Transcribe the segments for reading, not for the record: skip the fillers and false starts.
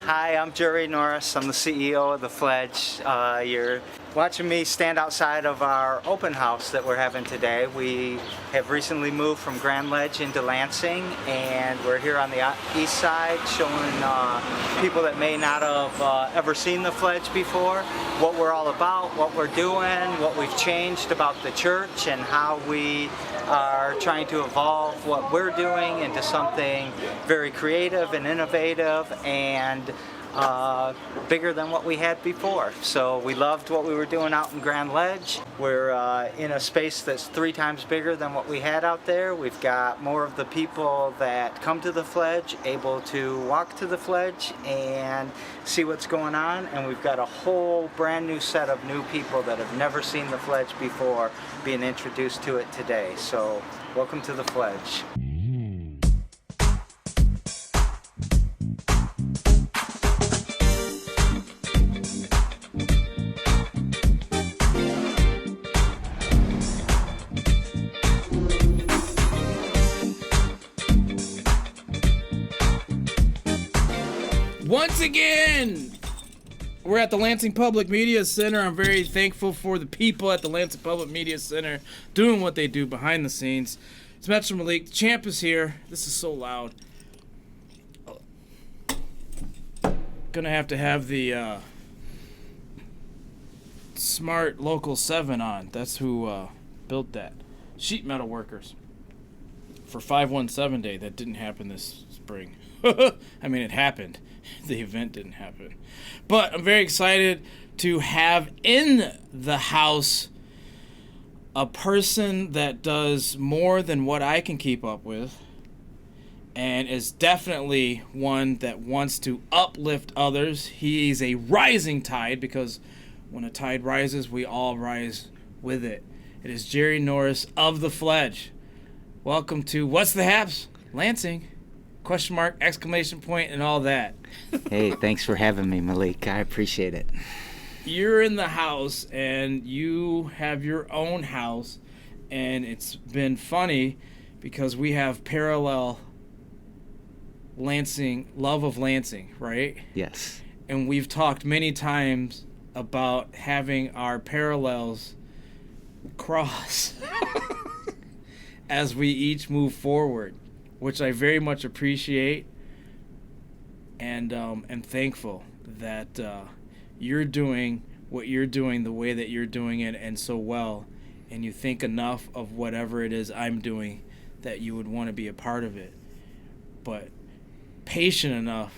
Hi, I'm Jerry Norris. I'm the CEO of the Fledge. You're watching me stand outside of our open house that we're having today. We have recently moved from Grand Ledge into Lansing, and we're here on the east side showing people that may not have ever seen the Fledge before what we're all about, what we're doing, what we've changed about the church, and how we are trying to evolve what we're doing into something very creative and innovative and bigger than what we had before. So we loved what we were doing out in Grand Ledge. We're in a space that's 3 times bigger than what we had out there. We've got more of the people that come to the Fledge able to walk to the Fledge and see what's going on, and we've got a whole brand new set of new people that have never seen the Fledge before being introduced to it today. So welcome to the Fledge. Once again, we're at the Lansing Public Media Center. I'm very thankful for the people at the Lansing Public Media Center doing what they do behind the scenes. It's Metro Malik. The champ is here. This is so loud. Gonna have to have the smart Local 7 on. That's who built that. Sheet metal workers for 517 Day. That didn't happen this spring. I mean, it happened. The event didn't happen. But I'm very excited to have in the house a person that does more than what I can keep up with, and is definitely one that wants to uplift others. He's a rising tide, because when a tide rises, we all rise with it. It is Jerry Norris of the Fledge. Welcome to What's the Haps? Lansing. Question mark, exclamation point, and all that. Hey, thanks for having me, Malik. I appreciate it. You're in the house, and you have your own house, and it's been funny because we have parallel Lansing, love of Lansing, right? Yes. And we've talked many times about having our parallels cross as we each move forward, which I very much appreciate, and am thankful that you're doing what you're doing the way that you're doing it, and so well, and you think enough of whatever it is I'm doing that you would want to be a part of it, but patient enough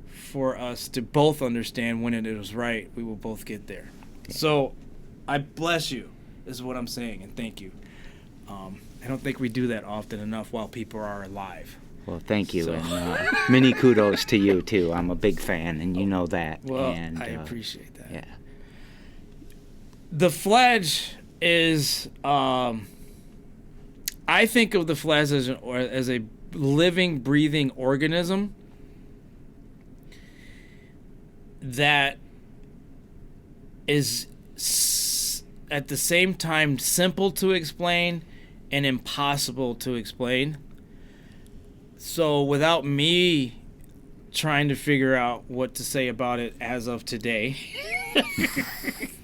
for us to both understand when it is right, we will both get there. Yeah. So I bless you, is what I'm saying, and thank you. I don't think we do that often enough while people are alive. Well, thank you, and many kudos to you, too. I'm a big fan, and you know that. Well, and, I appreciate that. Yeah. The Fledge is, I think of the Fledge as a living, breathing organism that is at the same time simple to explain and impossible to explain. So without me trying to figure out what to say about it as of today,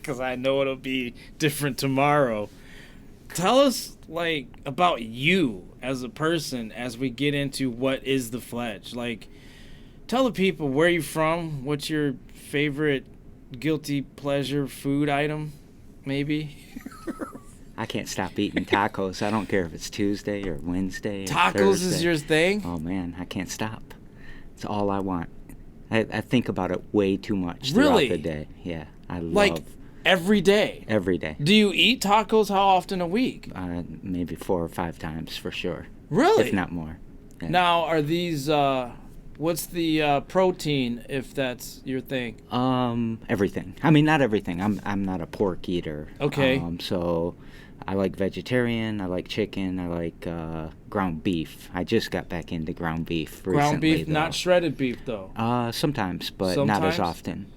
because I know it'll be different tomorrow, tell us about you as a person as we get into what is the Fledge. Tell the people where you're from, what's your favorite guilty pleasure food item, maybe. I can't stop eating tacos. I don't care if it's Tuesday or Wednesday or Tacos Thursday. is your thing? Oh, man, I can't stop. It's all I want. I think about it way too much throughout the day. Yeah, I love... every day? Every day. Do you eat tacos how often a week? Maybe 4 or 5 times for sure. Really? If not more. Yeah. Now, are these... what's the protein, if that's your thing? Everything. I mean, not everything. I'm not a pork eater. Okay. So I like vegetarian. I like chicken. I like ground beef. I just got back into ground beef recently. Ground beef, though. not shredded beef, though. Sometimes, but not as often.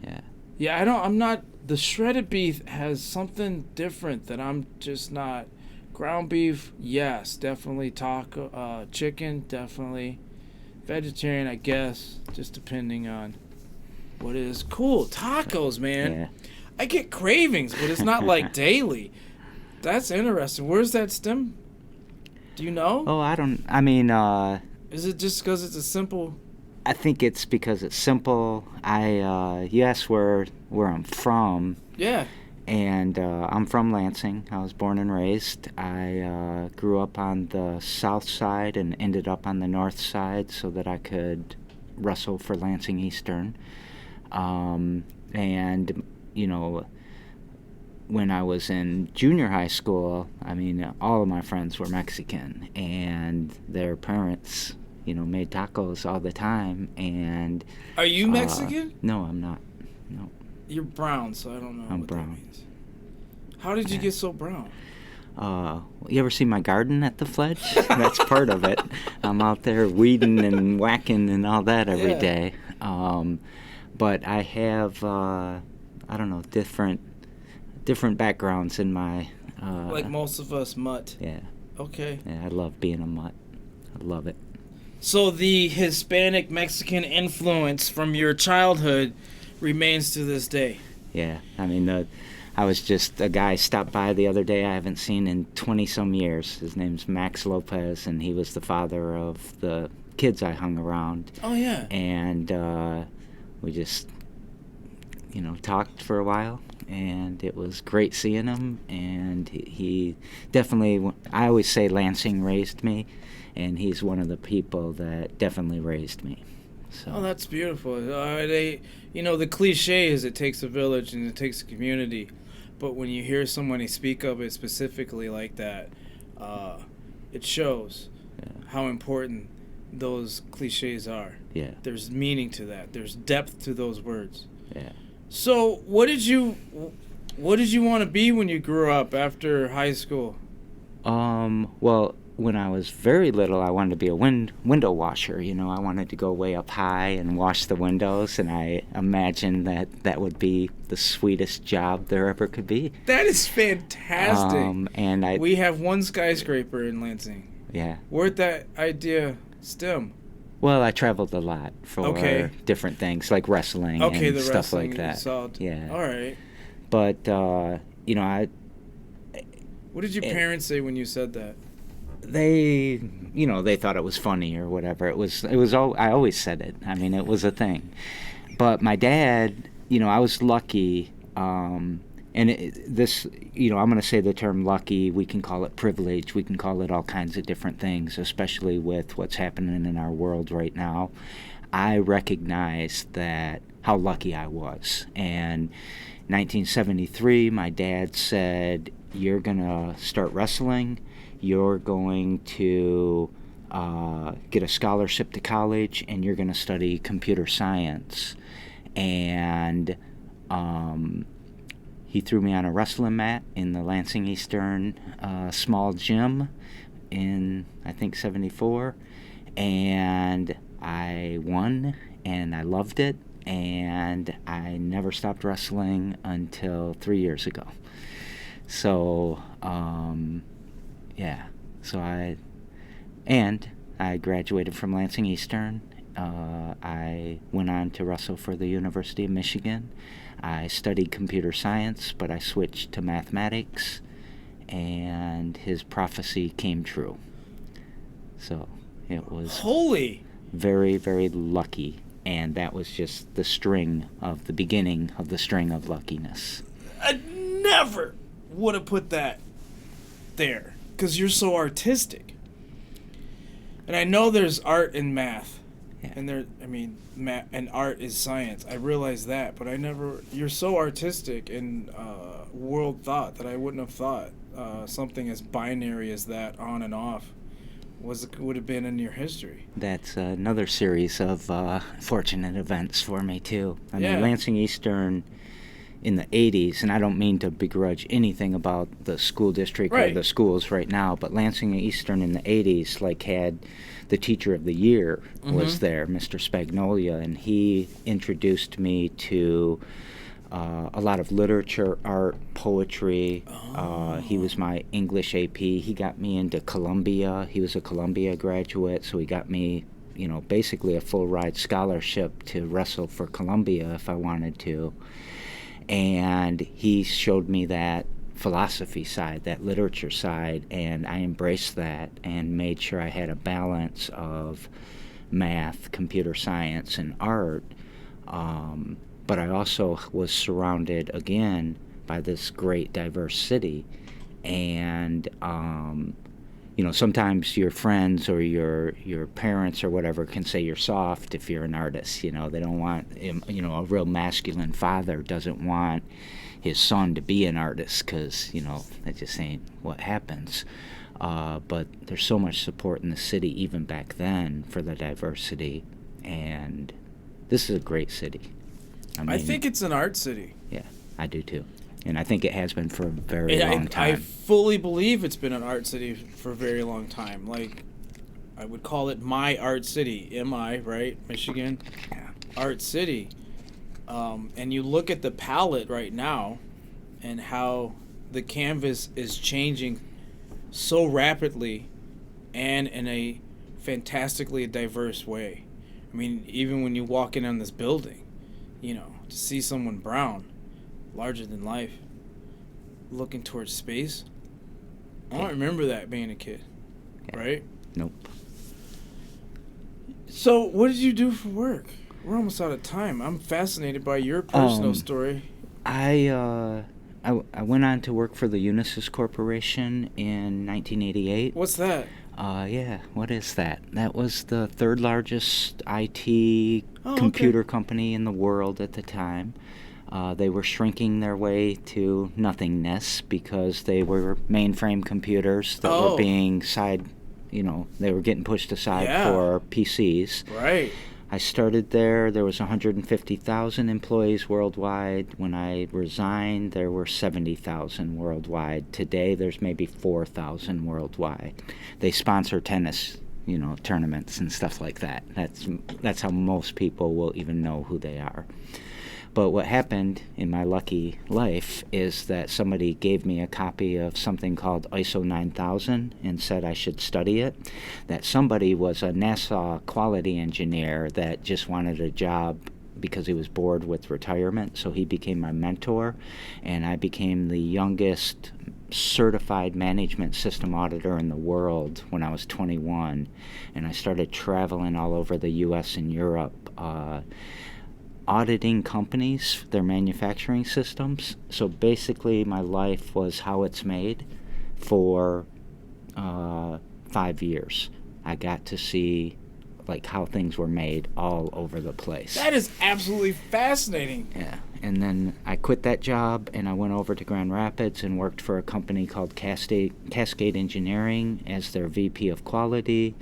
Yeah. Yeah, I'm not. The shredded beef has something different that I'm just not. Ground beef, yes, definitely. Taco, chicken, definitely. Vegetarian, I guess, just depending on what it is. Cool. Tacos, man. Yeah. I get cravings, but it's not like daily. That's interesting. Where's that stem? Do you know? Oh, I mean, Is it just because it's a simple... I think it's because it's simple. You asked where I'm from. Yeah. And I'm from Lansing. I was born and raised. I grew up on the south side and ended up on the north side so that I could wrestle for Lansing Eastern. And, you know, when I was in junior high school, I mean, all of my friends were Mexican, and their parents, you know, made tacos all the time. And Are you Mexican? No, I'm not. No. You're brown, so I don't know I'm what brown. that means. How did you get so brown? You ever see my garden at the Fledge? That's part of it. I'm out there weeding and whacking and all that every day. But I have, I don't know, different backgrounds in my... like most of us, mutt. Yeah. Okay. Yeah, I love being a mutt. I love it. So the Hispanic Mexican influence from your childhood remains to this day. Yeah, I mean, I was just a guy stopped by the other day I haven't seen in 20-some years. His name's Max Lopez, and he was the father of the kids I hung around. Oh, yeah. And we just, you know, talked for a while, and it was great seeing him. And he definitely, I always say Lansing raised me, and he's one of the people that definitely raised me. So. Oh, that's beautiful. You know, the cliche is it takes a village and it takes a community. But when you hear somebody speak of it specifically like that, it shows how important those cliches are. Yeah. There's meaning to that. There's depth to those words. Yeah. So, what did you want to be when you grew up after high school? Well, when I was very little, I wanted to be a window washer. You know, I wanted to go way up high and wash the windows, and I imagined that would be the sweetest job there ever could be. That is fantastic. And we have one skyscraper in Lansing. Yeah. Where'd that idea stem? Well, I traveled a lot for different things, like wrestling and the stuff wrestling like that. Yeah. All right. But, you know, What did your parents say when you said that? They, you know, they thought it was funny or whatever. I always said it. I mean, it was a thing. But my dad, you know, I was lucky, this, you know, I'm going to say the term lucky. We can call it privilege. We can call it all kinds of different things, especially with what's happening in our world right now. I recognize how lucky I was. And 1973, my dad said, "You're going to start wrestling. You're going to get a scholarship to college, and you're going to study computer science." And he threw me on a wrestling mat in the Lansing Eastern small gym in, I think, 74. And I won, and I loved it, and I never stopped wrestling until 3 years ago. So, yeah. So I graduated from Lansing Eastern. I went on to wrestle for the University of Michigan. I studied computer science, but I switched to mathematics, and his prophecy came true. So it was very, very lucky, and that was just the beginning of the string of luckiness. I never would have put that there, because you're so artistic. And I know there's art in math. Yeah. And math and art is science. I realize that, but you're so artistic in world thought that I wouldn't have thought something as binary as that, on and off, would have been in your history. That's another series of fortunate events for me, too. I mean, Lansing Eastern in the 80s, and I don't mean to begrudge anything about the school district or the schools right now, but Lansing Eastern in the 80s had the teacher of the year was there, Mr. Spagnolia, and he introduced me to a lot of literature, art, poetry. He was my English AP. He got me into Columbia. He was a Columbia graduate, so he got me basically a full ride scholarship to wrestle for Columbia if I wanted to. And he showed me that philosophy side, that literature side, and I embraced that and made sure I had a balance of math, computer science, and art. But I also was surrounded again by this great diverse city. And sometimes your friends or your parents or whatever can say you're soft if you're an artist. They don't want, a real masculine father doesn't want his son to be an artist because, that just ain't what happens. But there's so much support in the city even back then for the diversity. And this is a great city. I think it's an art city. Yeah, I do too. And I think it has been for a very long time. I fully believe it's been an art city for a very long time. Like, I would call it my art city. MI, right? Michigan? Yeah. Art city. And you look at the palette right now and how the canvas is changing so rapidly and in a fantastically diverse way. I mean, even when you walk in on this building, to see someone brown, larger than life, looking towards space. I don't remember that being a kid, right? Nope. So, what did you do for work? We're almost out of time. I'm fascinated by your personal story. I went on to work for the Unisys Corporation in 1988. What's that? What is that? That was the third largest IT computer company in the world at the time. They were shrinking their way to nothingness because they were mainframe computers that were being they were getting pushed aside for PCs. Right. I started there. There was 150,000 employees worldwide. When I resigned, there were 70,000 worldwide. Today, there's maybe 4,000 worldwide. They sponsor tennis, tournaments and stuff like that. That's how most people will even know who they are. But what happened in my lucky life is that somebody gave me a copy of something called ISO 9000 and said I should study it. That somebody was a NASA quality engineer that just wanted a job because he was bored with retirement, so he became my mentor, and I became the youngest certified management system auditor in the world when I was 21, and I started traveling all over the U.S. and Europe, auditing companies, their manufacturing systems. So basically my life was how it's made for 5 years. I got to see how things were made all over the place. That is absolutely fascinating. Yeah. And then I quit that job and I went over to Grand Rapids and worked for a company called Cascade Engineering as their VP of quality.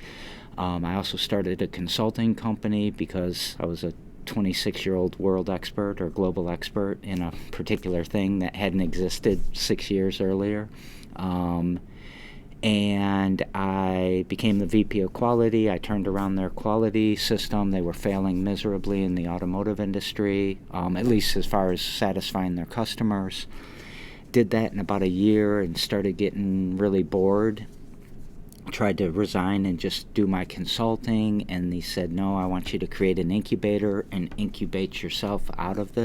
I also started a consulting company because I was a 26-year-old world expert or global expert in a particular thing that hadn't existed 6 years earlier. And I became the VP of quality. I turned around their quality system. They were failing miserably in the automotive industry, at least as far as satisfying their customers. Did that in about a year and started getting really bored. Tried to resign and just do my consulting, and he said, no, I want you to create an incubator and incubate yourself out of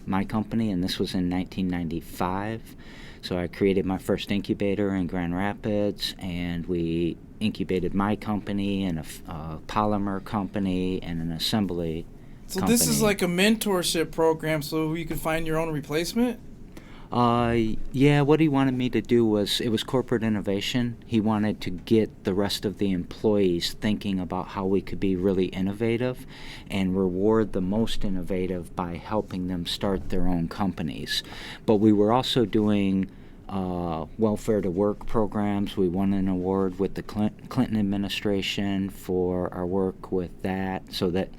my company, and this was in 1995. So I created my first incubator in Grand Rapids, and we incubated my company and a polymer company and an assembly company. So this is like a mentorship program so you can find your own replacement? Yeah, what he wanted me to do was corporate innovation. He wanted to get the rest of the employees thinking about how we could be really innovative and reward the most innovative by helping them start their own companies. But we were also doing welfare to work programs. We won an award with the Clinton administration for our work with that. So that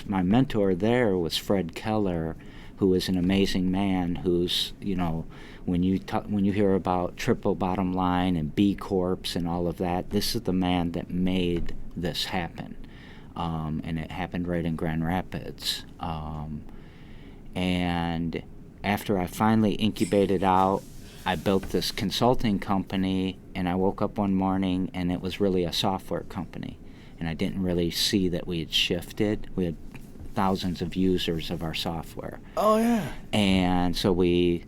my mentor there was Fred Keller, who is an amazing man who's, when you hear about triple bottom line and B Corps and all of that, this is the man that made this happen. And it happened right in Grand Rapids. And after I finally incubated out, I built this consulting company, and I woke up one morning and it was really a software company. and I didn't really see that we had shifted. We had thousands of users of our software. Oh, yeah. And so we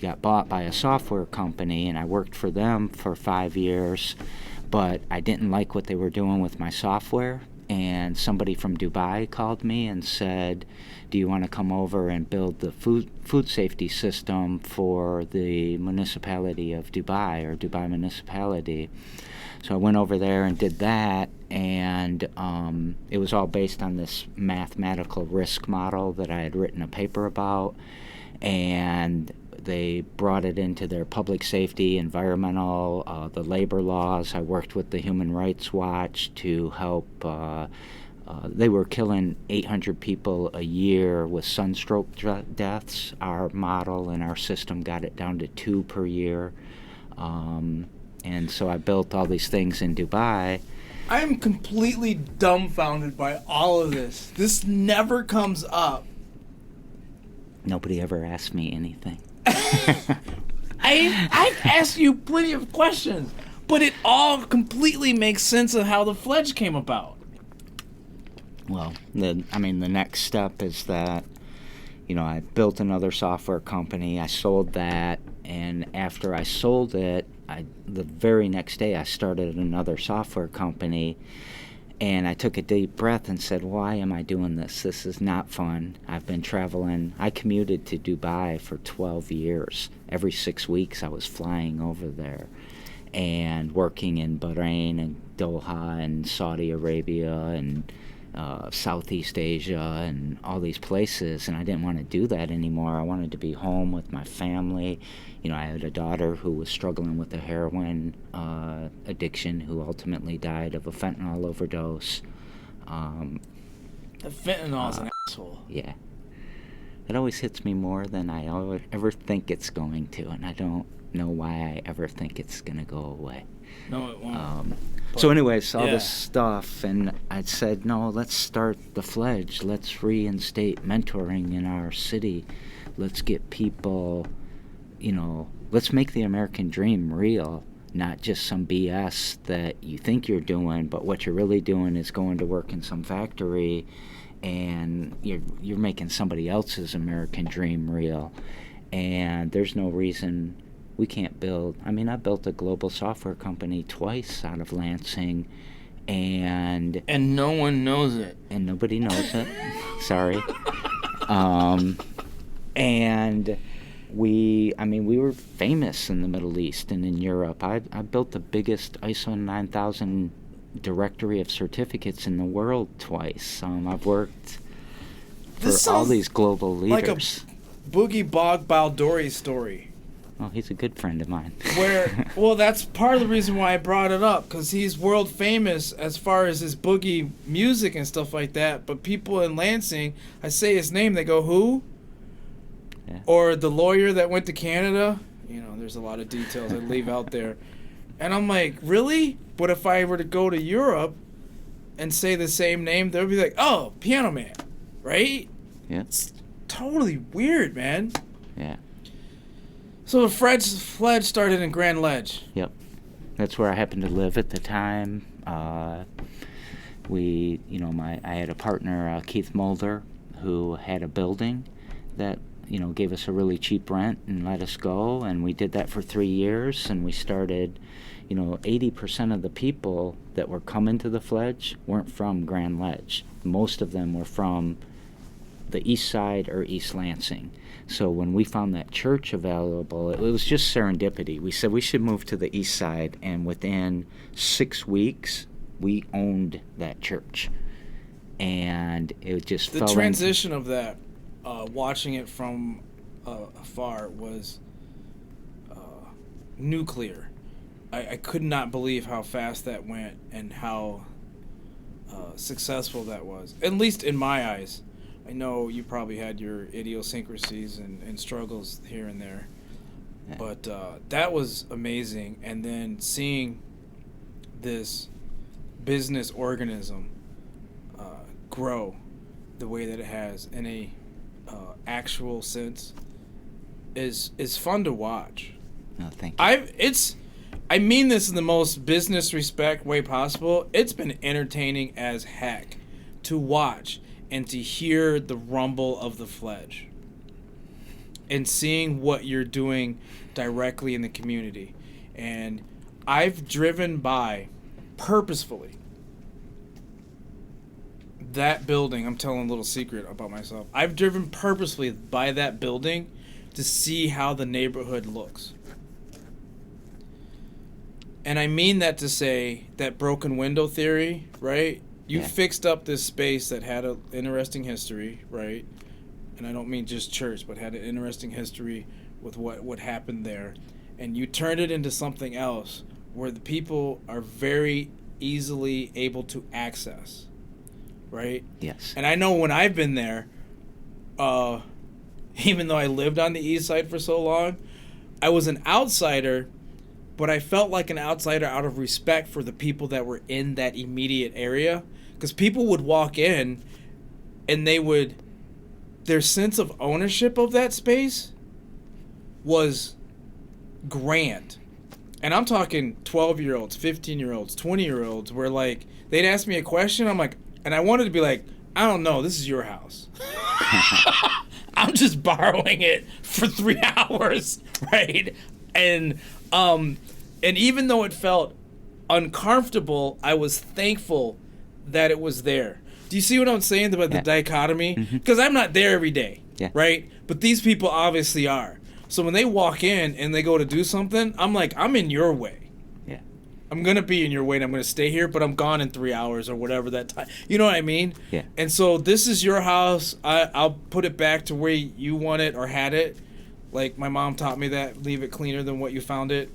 got bought by a software company, and I worked for them for 5 years, but I didn't like what they were doing with my software. And somebody from Dubai called me and said, do you want to come over and build the food safety system for the municipality of Dubai, or Dubai municipality? So I went over there and did that, and it was all based on this mathematical risk model that I had written a paper about, and they brought it into their public safety, environmental, the labor laws. I worked with the Human Rights Watch to help. They were killing 800 people a year with sunstroke deaths. Our model and our system got it down to 2 per year. And so I built all these things in Dubai. I am completely dumbfounded by all of this. This never comes up. Nobody ever asked me anything. I've asked you plenty of questions, but it all completely makes sense of how the Fledge came about. Well, the next step is that, I built another software company. I sold that, and after I sold it, the very next day I started another software company, and I took a deep breath and said, why am I doing this? This is not fun. I've been traveling. I commuted to Dubai for 12 years. Every 6 weeks I was flying over there and working in Bahrain and Doha and Saudi Arabia and Southeast Asia and all these places, and I didn't want to do that anymore. I wanted to be home with my family. I had a daughter who was struggling with a heroin addiction, who ultimately died of a fentanyl overdose. The fentanyl's an asshole. Yeah. It always hits me more than I ever think it's going to, and I don't know why I ever think it's going to go away. No, it won't. So anyways, all this stuff, and I said, no, let's start the Fledge. Let's reinstate mentoring in our city. Let's get people, let's make the American dream real, not just some BS that you think you're doing, but what you're really doing is going to work in some factory, and you're making somebody else's American dream real. And there's no reason we can't build. I built a global software company twice out of Lansing, and no one knows it. And nobody knows it. Sorry. And we were famous in the Middle East and in Europe. I built the biggest ISO 9000 directory of certificates in the world twice. I've worked for all these global leaders. Like a Boogie Bog Baldori story. Oh, he's a good friend of mine. That's part of the reason why I brought it up, because he's world famous as far as his boogie music and stuff like that. But people in Lansing, I say his name, they go, who? Yeah. Or the lawyer that went to Canada. There's a lot of details I leave out there. And I'm like, really? But if I were to go to Europe and say the same name, they'll be like, oh, Piano Man, right? Yeah. It's totally weird, man. Yeah. So the Fledge started in Grand Ledge. Yep. That's where I happened to live at the time. I had a partner, Keith Mulder, who had a building that, gave us a really cheap rent and let us go. And we did that for 3 years, and we started, 80% of the people that were coming to the Fledge weren't from Grand Ledge. Most of them were from the east side or East Lansing. So when we found that church available, it was just serendipity. We said we should move to the east side, and within 6 weeks, we owned that church. And it just the transition of that, watching it from afar, was nuclear. I could not believe how fast that went and how successful that was, at least in my eyes. I know you probably had your idiosyncrasies and struggles here and there, but that was amazing. And then seeing this business organism grow the way that it has in a actual sense is fun to watch. No, thank you. I mean this in the most business respect way possible. It's been entertaining as heck to watch and to hear the rumble of the Fledge and seeing what you're doing directly in the community. And I've driven by purposefully that building. I'm telling a little secret about myself. I've driven purposefully by that building to see how the neighborhood looks. And I mean that to say that broken window theory, right? You fixed up this space that had an interesting history, right? And I don't mean just church, but had an interesting history with what happened there. And you turned it into something else where the people are very easily able to access, right? Yes. And I know when I've been there, even though I lived on the east side for so long, I was an outsider, but I felt like an outsider out of respect for the people that were in that immediate area. Because people would walk in and their sense of ownership of that space was grand. And I'm talking 12-year-olds, 15-year-olds, 20-year-olds, where like they'd ask me a question, I'm like, and I wanted to be like, I don't know, this is your house. I'm just borrowing it for 3 hours, right? And even though it felt uncomfortable, I was thankful that it was there. Do you see what I'm saying about the dichotomy? Because I'm not there every day, right? But these people obviously are. So when they walk in and they go to do something, I'm like, I'm in your way. Yeah. I'm going to be in your way and I'm going to stay here, but I'm gone in 3 hours or whatever that time. You know what I mean? Yeah. And so this is your house. I'll put it back to where you want it or had it. Like my mom taught me that, leave it cleaner than what you found it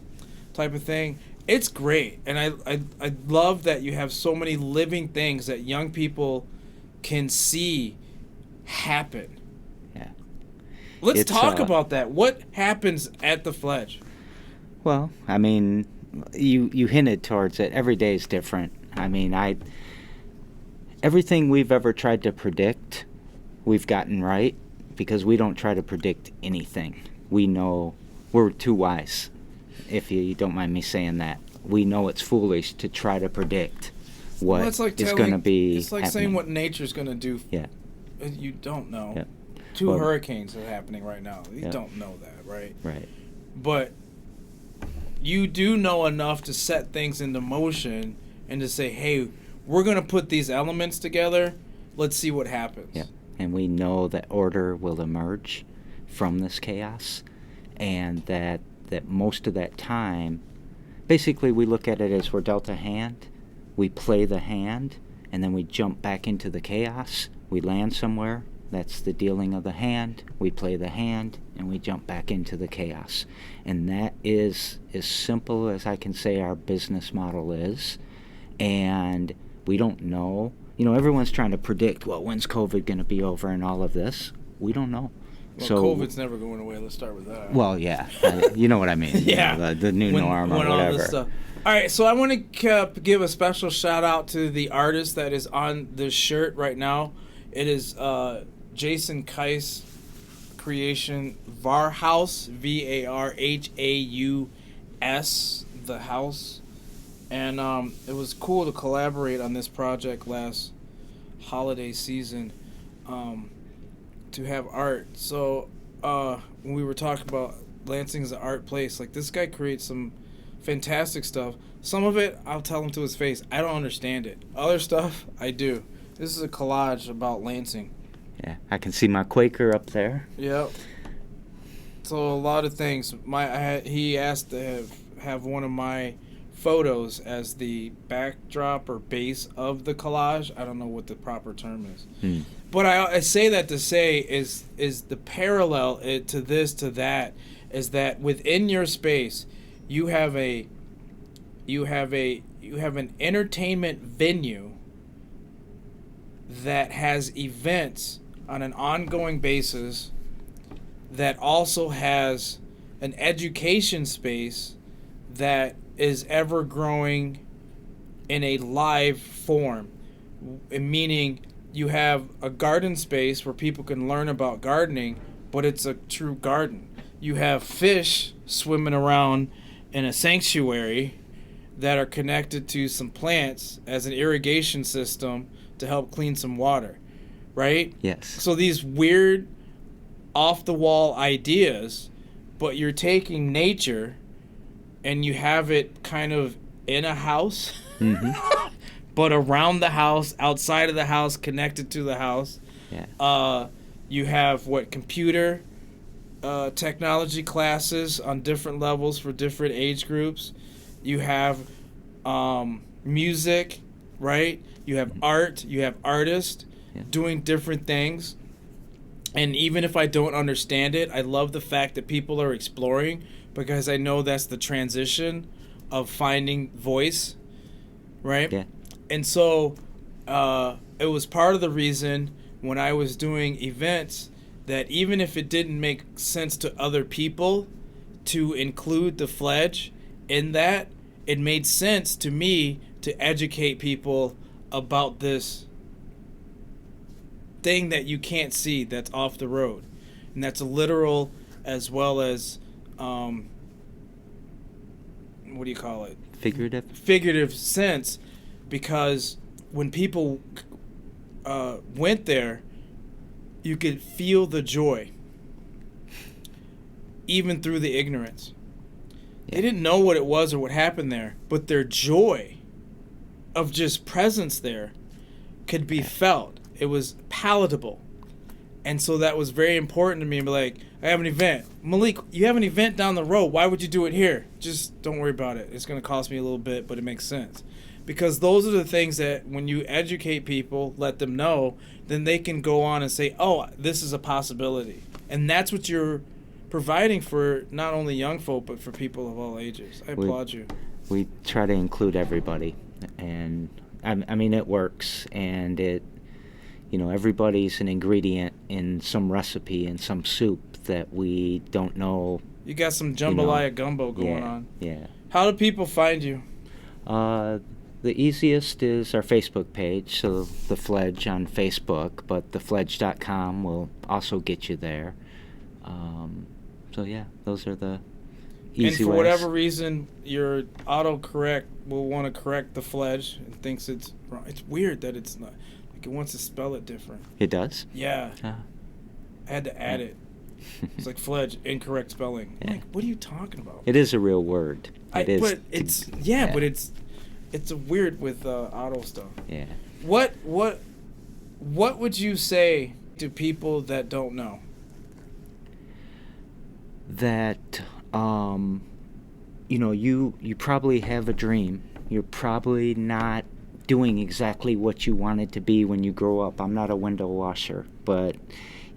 type of thing. It's great. And I love that you have so many living things that young people can see happen. Yeah. Let's talk about that. What happens at the Fledge? Well, I mean, you hinted towards it. Every day is different. I mean, everything we've ever tried to predict, we've gotten right because we don't try to predict anything. We know we're too wise, if you don't mind me saying that. We know it's foolish to try to predict what is going to be It's like happening. saying what nature's going to do. Yeah. You don't know. Yeah. Two hurricanes are happening right now. You don't know that, right? Right. But you do know enough to set things into motion and to say, hey, we're going to put these elements together. Let's see what happens. Yeah. And we know that order will emerge from this chaos, and that most of that time, basically we look at it as we're dealt a hand, we play the hand, and then we jump back into the chaos. We land somewhere. That's the dealing of the hand. We play the hand, and we jump back into the chaos. And that is as simple as I can say our business model is. And we don't know. You know, everyone's trying to predict, well, when's COVID going to be over and all of this? We don't know. Well, so COVID's never going away. Let's start with that. Well, yeah. You know what I mean. Yeah. You know, the new norm or when all whatever. this stuff. All right, so I want to give a special shout out to the artist that is on this shirt right now. It is Jason Keiss creation, Varhaus, Varhaus, the house. And it was cool to collaborate on this project last holiday season, to have art. So when we were talking about Lansing's an art place, like this guy creates some fantastic stuff. Some of it, I'll tell him to his face, I don't understand it. Other stuff, I do. This is a collage about Lansing. Yeah, I can see my Quaker up there. Yep. So a lot of things. He asked to have one of my photos as the backdrop or base of the collage. I don't know what the proper term is. But I say that to say is the parallel to this to that is that within your space you have an entertainment venue that has events on an ongoing basis, that also has an education space that is ever growing in a live form, meaning you have a garden space where people can learn about gardening, but it's a true garden. You have fish swimming around in a sanctuary that are connected to some plants as an irrigation system to help clean some water, right? Yes. So these weird off the wall ideas, but you're taking nature and you have it kind of in a house, but around the house, outside of the house, connected to the house. Yeah. You have computer technology classes on different levels for different age groups. You have music, right? You have art. You have artists doing different things. And even if I don't understand it, I love the fact that people are exploring, because I know that's the transition of finding voice, right? Yeah. And so it was part of the reason when I was doing events that even if it didn't make sense to other people to include the Fledge in that, it made sense to me to educate people about this thing that you can't see that's off the road. And that's a literal as well as, what do you call it? Figurative sense, because when people went there, you could feel the joy, even through the ignorance. Yeah. They didn't know what it was or what happened there, but their joy of just presence there could be felt. It was palatable. And so that was very important to me. Like, I have an event. Malik, you have an event down the road. Why would you do it here? Just don't worry about it. It's going to cost me a little bit, but it makes sense. Because those are the things that when you educate people, let them know, then they can go on and say, oh, this is a possibility. And that's what you're providing for not only young folk, but for people of all ages. I applaud you. We try to include everybody. And, I mean, it works. And it, everybody's an ingredient in some recipe, in some soup that we don't know. You got some jambalaya gumbo going on. Yeah. How do people find you? The easiest is our Facebook page, so The Fledge on Facebook, but thefledge.com will also get you there. So, yeah, those are the easy ways. And for whatever reason, your autocorrect will want to correct The Fledge and thinks it's wrong. It's weird that it's not. Like, it wants to spell it different. It does? Yeah. I had to add it. It's like Fledge, incorrect spelling. Yeah. Like, what are you talking about? It is a real word. But it's a weird with auto stuff. Yeah. What would you say to people that don't know? That you probably have a dream. You're probably not doing exactly what you wanted to be when you grow up. I'm not a window washer, but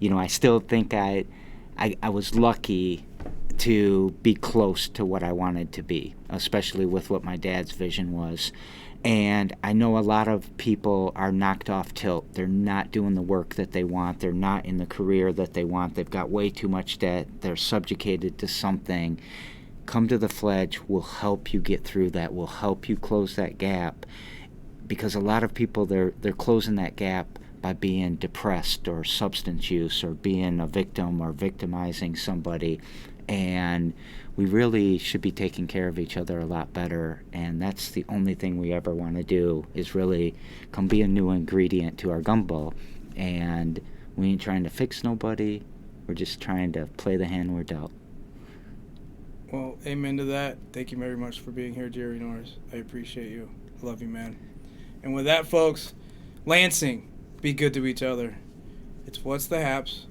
I still think I was lucky to be close to what I wanted to be, especially with what my dad's vision was. And I know a lot of people are knocked off tilt. They're not doing the work that they want. They're not in the career that they want. They've got way too much debt. They're subjugated to something. Come to the Fledge. We'll help you get through that. We'll help you close that gap. Because a lot of people, they're closing that gap by being depressed or substance use or being a victim or victimizing somebody. And we really should be taking care of each other a lot better, and that's the only thing we ever want to do, is really come be a new ingredient to our gumbo. And we ain't trying to fix nobody, we're just trying to play the hand we're dealt. Well, amen to that. Thank you very much for being here, Jerry Norris. I appreciate you. I love you, man. And with that, folks, Lansing, be good to each other. It's What's the Haps,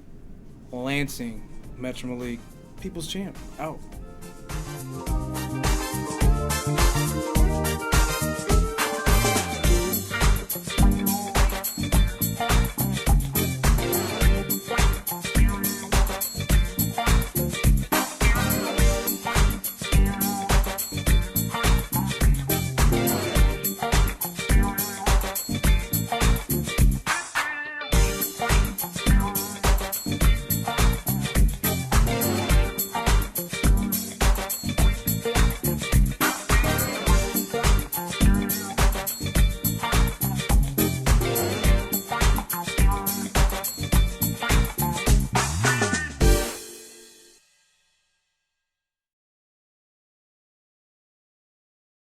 Lansing, Metro League, People's Champ, out.